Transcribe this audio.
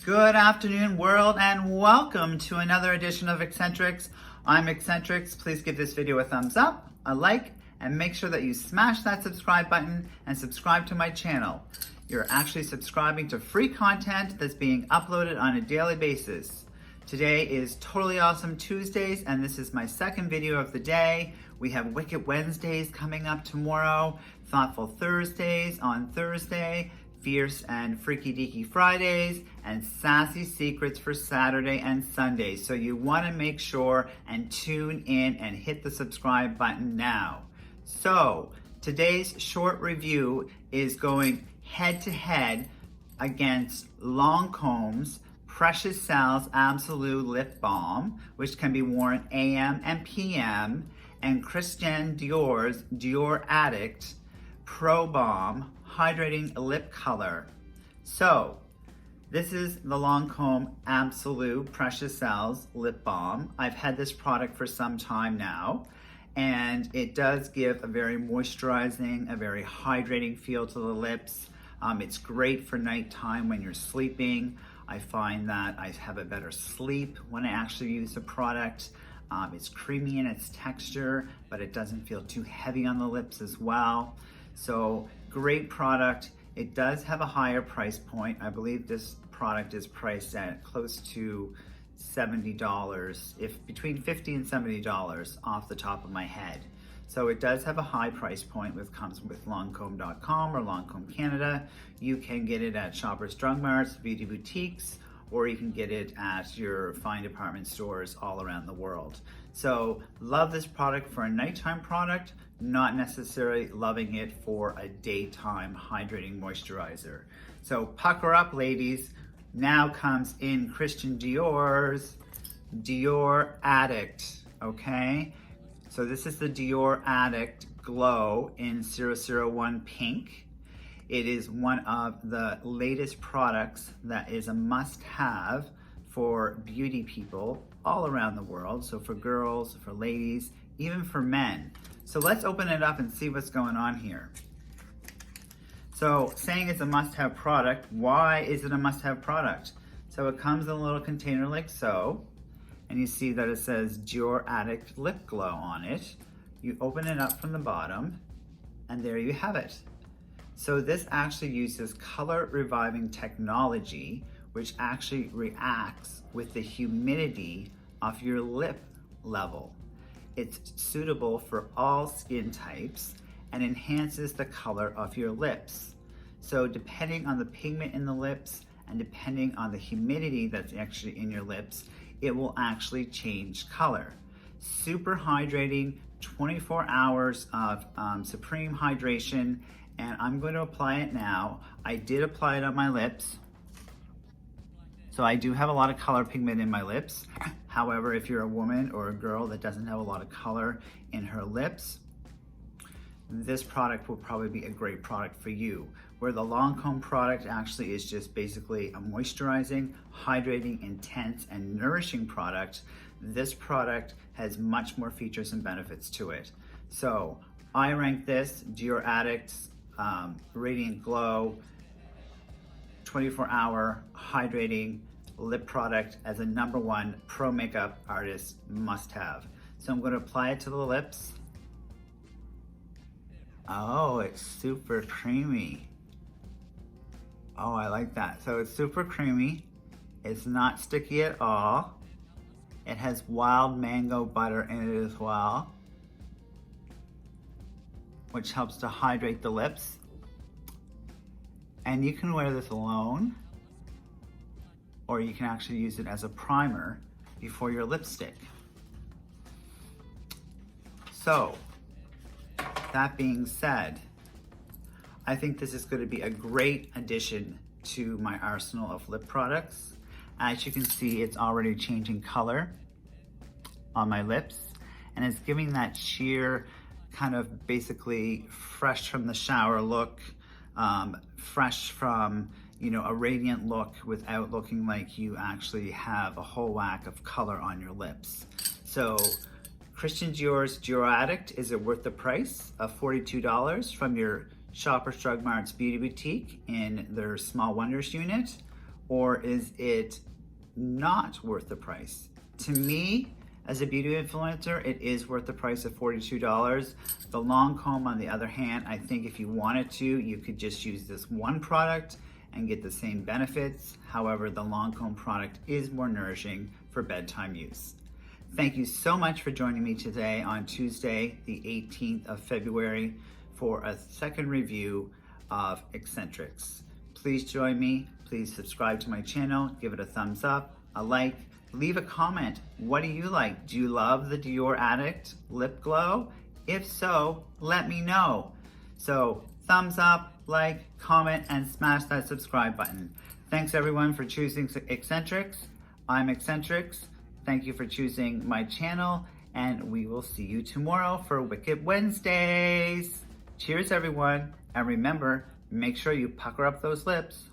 Good afternoon, world, and welcome to another edition of Eccentrics. I'm Eccentrics. Please give this video a thumbs up, a like, and make sure that you smash that subscribe button and subscribe to my channel. You're actually subscribing to free content that's being uploaded on a daily basis. Today is Totally Awesome Tuesdays, and this is my second video of the day. We have Wicked Wednesdays coming up tomorrow, Thoughtful Thursdays on Thursday, Fierce and Freaky Deaky Fridays, and Sassy Secrets for Saturday and Sunday. So you want to make sure and tune in and hit the subscribe button now. So today's short review is going head to head against Lancôme's Precious Cells Absolute Lip Balm, which can be worn AM and PM, and Christian Dior's Dior Addict Pro Balm Hydrating Lip Color. So this is the Lancôme Absolute Precious Cells Lip Balm. I've had this product for some time now, and it does give a very moisturizing, a very hydrating feel to the lips. It's great for nighttime when you're sleeping. I find that I have a better sleep when I actually use the product. It's creamy in its texture, but it doesn't feel too heavy on the lips as well. So great product. It does have a higher price point. I believe this product is priced at close to $70, if between $50 and $70 off the top of my head. So it does have a high price point, which comes with Lancôme.com or Lancôme Canada. You can get it at Shoppers Drug Marts, beauty boutiques, or you can get it at your fine department stores all around the world. So love this product for a nighttime product, not necessarily loving it for a daytime hydrating moisturizer. So pucker up, ladies. Now comes in Christian Dior's Dior Addict, okay? So this is the Dior Addict Glow in 001 Pink. It is one of the latest products that is a must-have for beauty people all around the world. So for girls, for ladies, even for men. So let's open it up and see what's going on here. So saying it's a must-have product, why is it a must-have product? So it comes in a little container like so, and you see that it says Dior Addict Lip Glow on it. You open it up from the bottom, and there you have it. So this actually uses color reviving technology, which actually reacts with the humidity of your lip level. It's suitable for all skin types and enhances the color of your lips. So depending on the pigment in the lips and depending on the humidity that's actually in your lips, it will actually change color. Super hydrating, 24 hours of supreme hydration, and I'm going to apply it now. I did apply it on my lips. So I do have a lot of color pigment in my lips. However, if you're a woman or a girl that doesn't have a lot of color in her lips, this product will probably be a great product for you. Where the Lancôme product actually is just basically a moisturizing, hydrating, intense, and nourishing product, this product has much more features and benefits to it. So I rank this Dior Addict's Radiant Glow 24-hour hydrating lip product as a #1 pro makeup artist must-have. So I'm going to apply it to the lips. Oh, it's super creamy. Oh, I like that. So it's super creamy. It's not sticky at all. It has wild mango butter in it as well, which helps to hydrate the lips. And you can wear this alone, or you can actually use it as a primer before your lipstick. So, that being said, I think this is going to be a great addition to my arsenal of lip products. As you can see, it's already changing color on my lips, and it's giving that sheer kind of basically fresh from the shower look, fresh from, you know, a radiant look without looking like you actually have a whole whack of color on your lips. So Christian Dior's Dior Addict, is it worth the price of $42 from your Shoppers Drug Mart's beauty boutique in their Small Wonders unit? or is it not worth the price? To me, as a beauty influencer, it is worth the price of $42. The Lancôme, on the other hand, I think if you wanted to, you could just use this one product and get the same benefits. However, the Lancôme product is more nourishing for bedtime use. Thank you so much for joining me today on Tuesday, the 18th of February, for a second review of Eccentrics. Please join me. Please subscribe to my channel, give it a thumbs up, a like, leave a comment. What do you like? Do you love the Dior Addict Lip Glow? If so, let me know. So thumbs up, like, comment, and smash that subscribe button. Thanks everyone for choosing Eccentrics. I'm Eccentrics. Thank you for choosing my channel, and we will see you tomorrow for Wicked Wednesdays. Cheers everyone, and remember, make sure you pucker up those lips